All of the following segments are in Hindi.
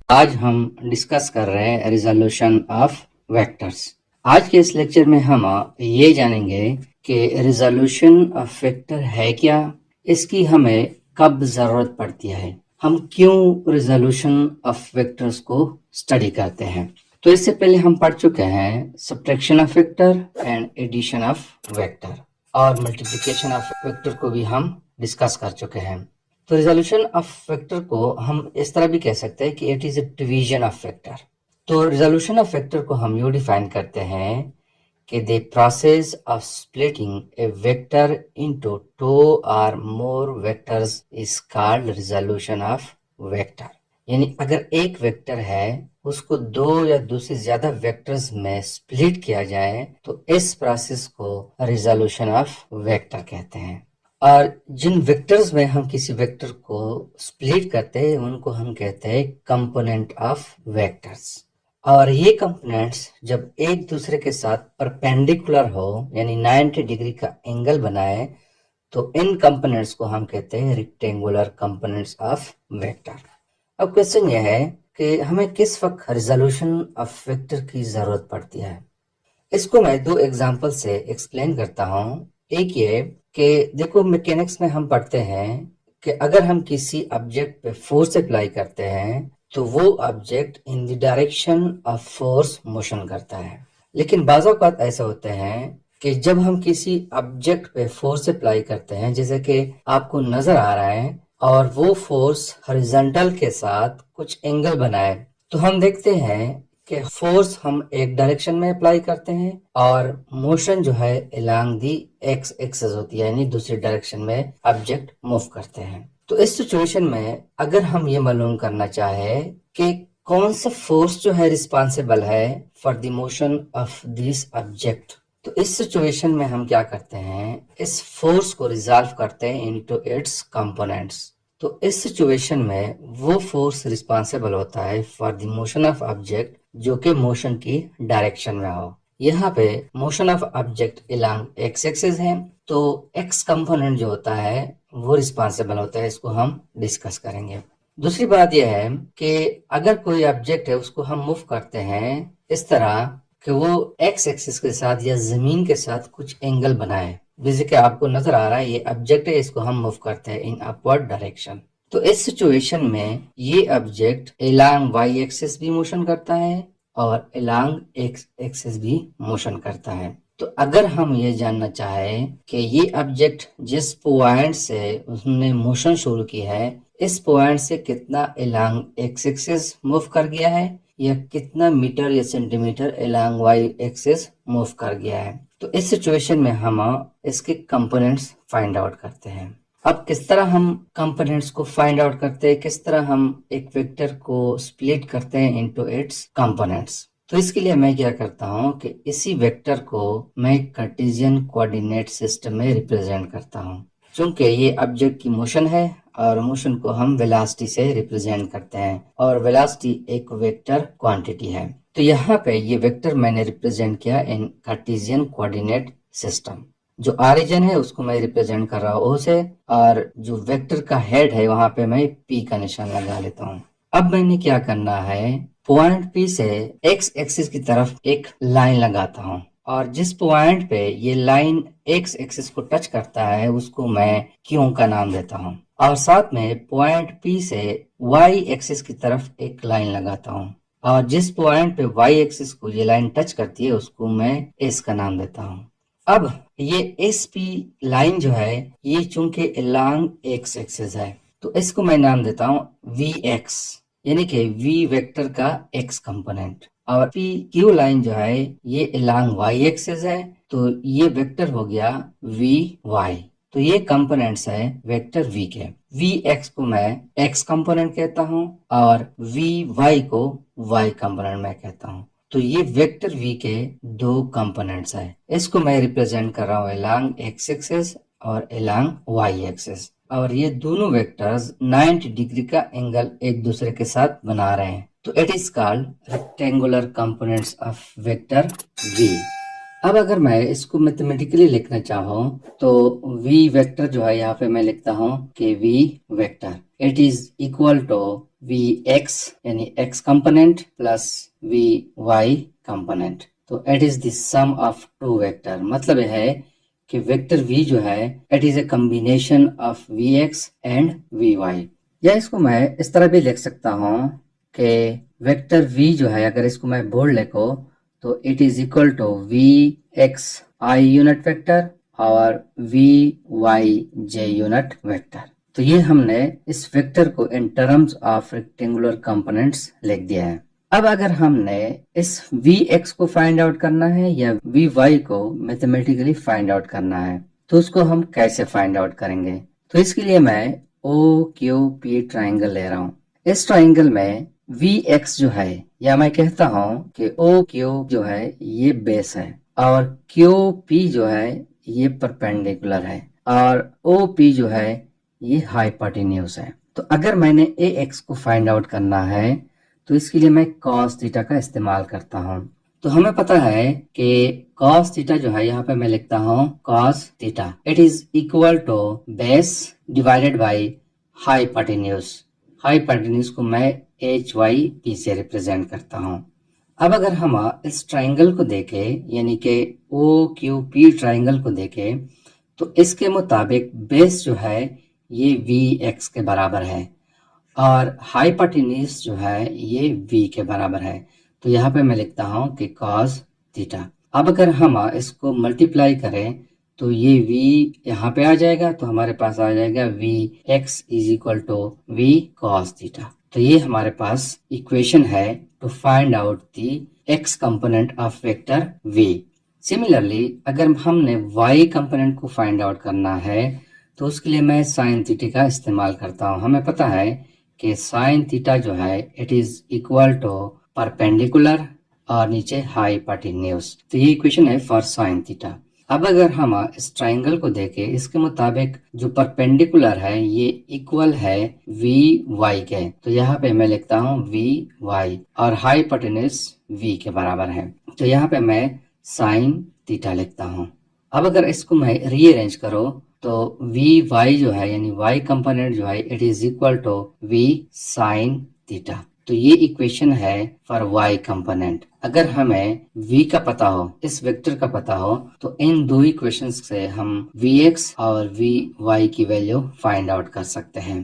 आज हम डिस्कस कर रहे हैं रिजोल्यूशन ऑफ वेक्टर्स। आज के इस लेक्चर में हम ये जानेंगे कि रिजोल्यूशन ऑफ वेक्टर है क्या, इसकी हमें कब जरूरत पड़ती है, हम क्यों रिजोल्यूशन ऑफ वेक्टर्स को स्टडी करते हैं। तो इससे पहले हम पढ़ चुके हैं subtraction of vector and addition of vector, और मल्टीप्लिकेशन ऑफ वेक्टर को भी हम डिस्कस कर चुके हैं। तो रिजोल्यूशन ऑफ वेक्टर को हम इस तरह भी कह सकते हैं कि it is a division of vector. तो रिजोल्यूशन ऑफ वेक्टर को हम यूँ डिफाइन करते हैं कि the process of splitting a vector into two और more vectors is called resolution of vector. यानी अगर एक वेक्टर है उसको दो या दो से ज्यादा वेक्टर्स में स्प्लिट किया जाए तो इस प्रोसेस को रिजोल्यूशन ऑफ वेक्टर कहते हैं। और जिन वेक्टर्स में हम किसी वेक्टर को स्प्लिट करते हैं उनको हम कहते हैं कंपोनेंट ऑफ वेक्टर्स। और ये कंपोनेंट्स जब एक दूसरे के साथ परपेंडिकुलर हो यानी 90 डिग्री का एंगल बनाए तो इन कंपोनेंट्स को हम कहते हैं रेक्टेंगुलर कंपोनेंट्स ऑफ वेक्टर। अब क्वेश्चन यह है कि हमें किस वक्त रिजोल्यूशन ऑफ वेक्टर की जरूरत पड़ती है। इसको मैं दो एग्जांपल से एक्सप्लेन करता हूँ। एक ये कि देखो, मैकेनिक्स में हम पढ़ते हैं कि अगर हम किसी ऑब्जेक्ट पे फोर्स अप्लाई करते हैं तो वो object in the direction of force motion करता है। लेकिन बाज़ औक़ात ऐसे होते हैं कि जब हम किसी ऑब्जेक्ट पे फोर्स अप्लाई करते हैं, जैसे कि आपको नजर आ रहा है, और वो फोर्स हॉरिजॉन्टल के साथ कुछ एंगल बनाए, तो हम देखते हैं कि फोर्स हम एक डायरेक्शन में अप्लाई करते हैं और मोशन जो है अलोंग दी एक्स एक्सिस होती है, यानी दूसरी डायरेक्शन में ऑब्जेक्ट मूव करते हैं। तो इस सिचुएशन में अगर हम ये मालूम करना चाहे कि कौन सा फोर्स जो है रिस्पॉन्सिबल है for the motion of this object, तो इस सिचुएशन में हम क्या करते हैं, इस फोर्स को रिजॉल्व करते हैं इनटू इट्स कंपोनेंट्स। तो इस सिचुएशन में वो फोर्स रिस्पॉन्सिबल होता है for the motion of object जो कि मोशन की डायरेक्शन में हो। यहाँ पे motion of object along x axis है, तो एक्स कंपोनेंट जो होता है वो रिस्पॉन्सिबल होता है। इसको हम डिस्कस करेंगे। दूसरी बात यह है कि अगर कोई ऑब्जेक्ट है उसको हम मूव करते हैं इस तरह कि वो एक्स एक्सिस के साथ या जमीन के साथ कुछ एंगल बनाए, जैसे कि आपको नजर आ रहा है ये ऑब्जेक्ट है, इसको हम मूव करते हैं इन अपवर्ड डायरेक्शन। तो इस सिचुएशन में ये ऑब्जेक्ट अलोंग वाई एक्सिस भी मोशन करता है और अलोंग एक्स एक्सिस भी मोशन करता है। तो अगर हम ये जानना चाहें कि ये ऑब्जेक्ट जिस पॉइंट से उसने मोशन शुरू की है, इस पॉइंट से कितना अलोंग एक्स एक्सिस मूव कर गया है या कितना मीटर या centimetre along Y axis move कर गया है, तो इस सिचुएशन में हम इसके कंपोनेंट्स फाइंड आउट करते हैं। अब किस तरह हम कंपोनेंट्स को फाइंड आउट करते हैं, किस तरह हम एक वेक्टर को स्प्लिट करते हैं इनटू इट्स कंपोनेंट्स, तो इसके लिए मैं क्या करता हूँ कि इसी वेक्टर को मैं कार्टेशियन कोऑर्डिनेट सिस्टम में रिप्रेजेंट करता हूँ। चूंकि ये ऑब्जेक्ट की मोशन है और मोशन को हम वेलोसिटी से रिप्रेजेंट करते हैं, और वेलोसिटी एक वेक्टर क्वांटिटी है। तो यहाँ पे ये वेक्टर मैंने रिप्रेजेंट किया इन कार्टेशियन कोऑर्डिनेट सिस्टम। जो ऑरिजिन है उसको मैं रिप्रेजेंट कर रहा हूँ ओ से, और जो वेक्टर का हेड है वहां पे मैं पी का निशान लगा लेता हूँ। अब मैंने क्या करना है, पॉइंट पी से एक्स एक्सिस की तरफ एक लाइन लगाता हूँ, और जिस पॉइंट पे ये लाइन एक्स एक्सिस को टच करता है उसको मैं क्यू का नाम देता हूँ, और साथ में पॉइंट पी से वाई एक्सिस की तरफ एक लाइन लगाता हूँ, और जिस पॉइंट पे वाई एक्सिस को ये लाइन टच करती है उसको मैं एस का नाम देता हूँ। अब ये एस पी लाइन जो है ये चूंकि अलोंग एक्स एक्सिस है तो इसको मैं नाम देता हूँ वी एक्स, यानी कि वी वेक्टर का एक्स कंपोनेंट। और पी क्यू लाइन जो है ये अलोंग वाई एक्सिस है, तो ये वेक्टर हो गया वी वाई। तो ये कंपोनेंट्स है वेक्टर वी के। वी एक्स को मैं एक्स कंपोनेंट कहता हूँ और वी वाई को वाई कंपोनेंट मैं कहता हूँ। तो ये वेक्टर वी के दो कंपोनेंट्स है। इसको मैं रिप्रेजेंट कर रहा हूँ अलोंग एक्स एक्सिस और अलोंग वाई एक्सिस, और ये दोनों वेक्टर्स 90 डिग्री का एंगल एक दूसरे के साथ बना रहे हैं। तो it is called rectangular components of vector V. अब अगर मैं इसको मैथमेटिकली लिखना चाहूँ तो वी वेक्टर जो है यहाँ पे मैं लिखता हूँ कि V vector it is equal to V X यानी X component plus V Y component. तो it is the sum of two vector, मतलब यह है कि वेक्टर v जो है it is a combination of V X and V Y. या इसको मैं इस तरह भी लिख सकता हूँ कि वेक्टर v जो है अगर इसको मैं बोल्ड लिखो तो it is equal to V X I unit vector और V Y J unit vector. तो ये हमने इस वेक्टर को in terms of rectangular components लिख दिया है। अब अगर हमने इस वी एक्स को फाइंड आउट करना है या वी वाई को मैथमेटिकली फाइंड आउट करना है तो उसको हम कैसे फाइंड आउट करेंगे? तो इसके लिए मैं ओ क्यू पी ट्राइंगल ले रहा हूँ। इस ट्राइंगल में वी एक्स जो है या मैं कहता हूँ कि ओ क्यू जो है ये बेस है और क्यू पी जो है ये परपेंडिकुलर है और ओ पी जो है ये हाइपोटेन्यूज है। तो अगर मैंने ए एक्स को फाइंड आउट करना है तो इसके लिए मैं कॉस थीटा का इस्तेमाल करता हूँ। तो हमें पता है कि कॉस थीटा जो है यहाँ पे मैं लिखता हूँ cos theta it is equal to base divided by hypotenuse. Hypotenuse को मैं एच वाई पी से रिप्रेजेंट करता हूँ। अब अगर हम इस ट्राइंगल को देखें यानी कि ओ क्यू पी ट्राइंगल को देखें तो इसके मुताबिक बेस जो है ये वी एक्स के बराबर है और हाइपोटेन्यूज जो है ये v के बराबर है। तो यहाँ पे मैं लिखता हूँ कि cos थीटा। अब अगर हम इसको मल्टीप्लाई करें तो ये v यहाँ पे आ जाएगा तो हमारे पास आ जाएगा V X is equal to V cos theta. तो ये हमारे पास इक्वेशन है to find out the x component of vector v। Similarly अगर हमने y कंपोनेंट को फाइंड आउट करना है तो उसके लिए मैं साइन थीटा का इस्तेमाल करता हूँ। हमें पता है कि साइन थीटा जो है it is equal to perpendicular और नीचे हाइपोटेन्यूज। तो ये इक्वेशन है फॉर साइन थीटा। अब अगर हम इस ट्राइंगल को देखें इसके मुताबिक जो परपेंडिकुलर है ये इक्वल है वी वाई के। तो यहाँ पे मैं लिखता हूँ वी वाई और हाइपोटेन्यूज वी के बराबर है। तो यहाँ पे मैं साइन थीटा लिखता हूँ। अब अगर इसको मैं रीअरेंज करो तो वी वाई जो है यानी वाई कंपोनेंट जो है it is equal to V sine theta. तो ये इक्वेशन है फॉर वाई कंपोनेंट। अगर हमें v का पता हो इस वेक्टर का पता हो तो इन दो इक्वेशंस से हम vx और vy की वैल्यू फाइंड आउट कर सकते हैं।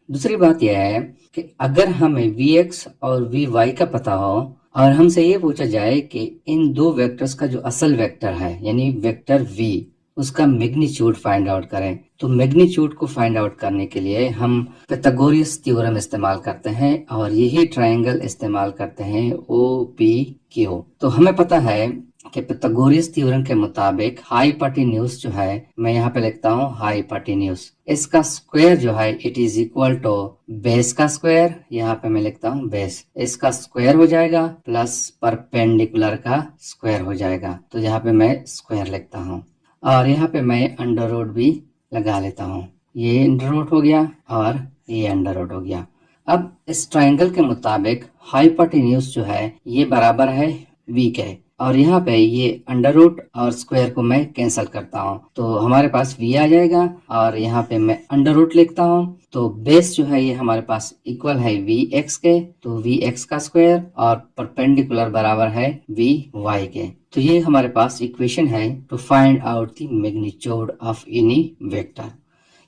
दूसरी बात यह है कि अगर हमें vx और vy का पता हो और हमसे ये पूछा जाए कि इन दो वेक्टर्स का जो असल वेक्टर है यानी वेक्टर v उसका मैग्नीट्यूड फाइंड आउट करें तो मैग्नीट्यूड को फाइंड आउट करने के लिए हम पाइथागोरस थ्योरम इस्तेमाल करते हैं और यही ट्रायंगल इस्तेमाल करते हैं ओ पी क्यू। तो हमें पता है कि पाइथागोरस थ्योरम के मुताबिक हाइपोटेन्यूज जो है मैं यहाँ पे लिखता हूँ हाइपोटेन्यूज इसका स्क्वायर जो है it is equal to base का स्क्वायर। यहाँ पे मैं लिखता हूँ बेस इसका स्क्वायर हो जाएगा प्लस परपेंडिकुलर का स्क्वायर हो जाएगा। तो यहाँ पे मैं स्क्वायर लिखता हूँ और यहाँ पे मैं अंडर रूट भी लगा लेता हूँ। ये अंडर रूट हो गया और ये अंडर रूट हो गया। अब इस ट्रायंगल के मुताबिक हाइपोटेन्यूज जो है ये बराबर है v के और यहाँ पे ये अंडर रूट और स्क्वायर को मैं कैंसिल करता हूँ तो हमारे पास v आ जाएगा और यहाँ पे मैं अंडर रूट लिखता हूँ। तो बेस जो है ये हमारे पास इक्वल है वी एक्स के तो वी एक्स का स्क्वायर और परपेंडिकुलर बराबर है वी वाई के। तो ये हमारे पास इक्वेशन है to find out the magnitude of any vector.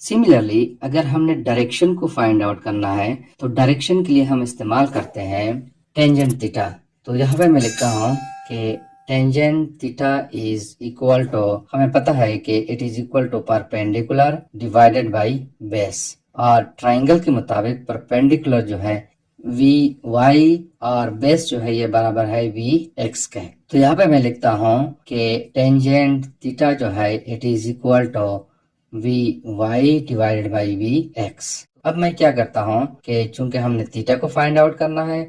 Similarly अगर हमने डायरेक्शन को फाइंड आउट करना है तो डायरेक्शन के लिए हम इस्तेमाल करते हैं टेंजेंट थीटा। तो यहाँ पे मैं लिखता हूँ कि tangent theta is equal to हमें पता है कि it is equal to perpendicular divided by base और ट्राइंगल के मुताबिक परपेंडिकुलर जो है वी वाई और बेस जो है ये बराबर है वी एक्स के। तो यहाँ पे मैं लिखता हूँ कि टेंजेंट थीटा जो है it is equal to V Y divided by V X. अब मैं क्या करता हूँ कि चूंकि हमने थीटा को फाइंड आउट करना है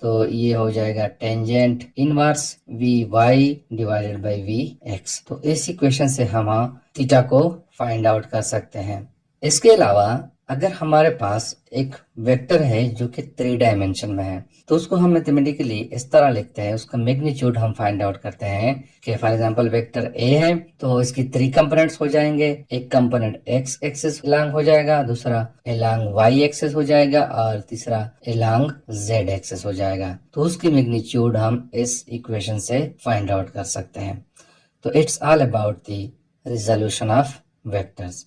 तो ये हो जाएगा tangent inverse V Y divided by V X. तो इस इक्वेशन से हम थीटा को फाइंड आउट कर सकते हैं। इसके अलावा अगर हमारे पास एक वेक्टर है जो कि 3 डायमेंशन में है तो उसको हम मैथमेटिकली इस तरह लिखते हैं, उसका मैग्नीट्यूड हम फाइंड आउट करते हैं कि फॉर एग्जांपल वेक्टर ए है तो इसकी 3 कंपोनेंट्स हो जाएंगे। एक कंपोनेंट एक्स एक्सिस अलोंग हो जाएगा, दूसरा अलोंग वाई एक्सिस हो जाएगा और तीसरा अलोंग जेड एक्सिस हो जाएगा। तो उसकी मैग्नीट्यूड हम इस इक्वेशन से फाइंड आउट कर सकते हैं। तो it's all about the resolution of vectors.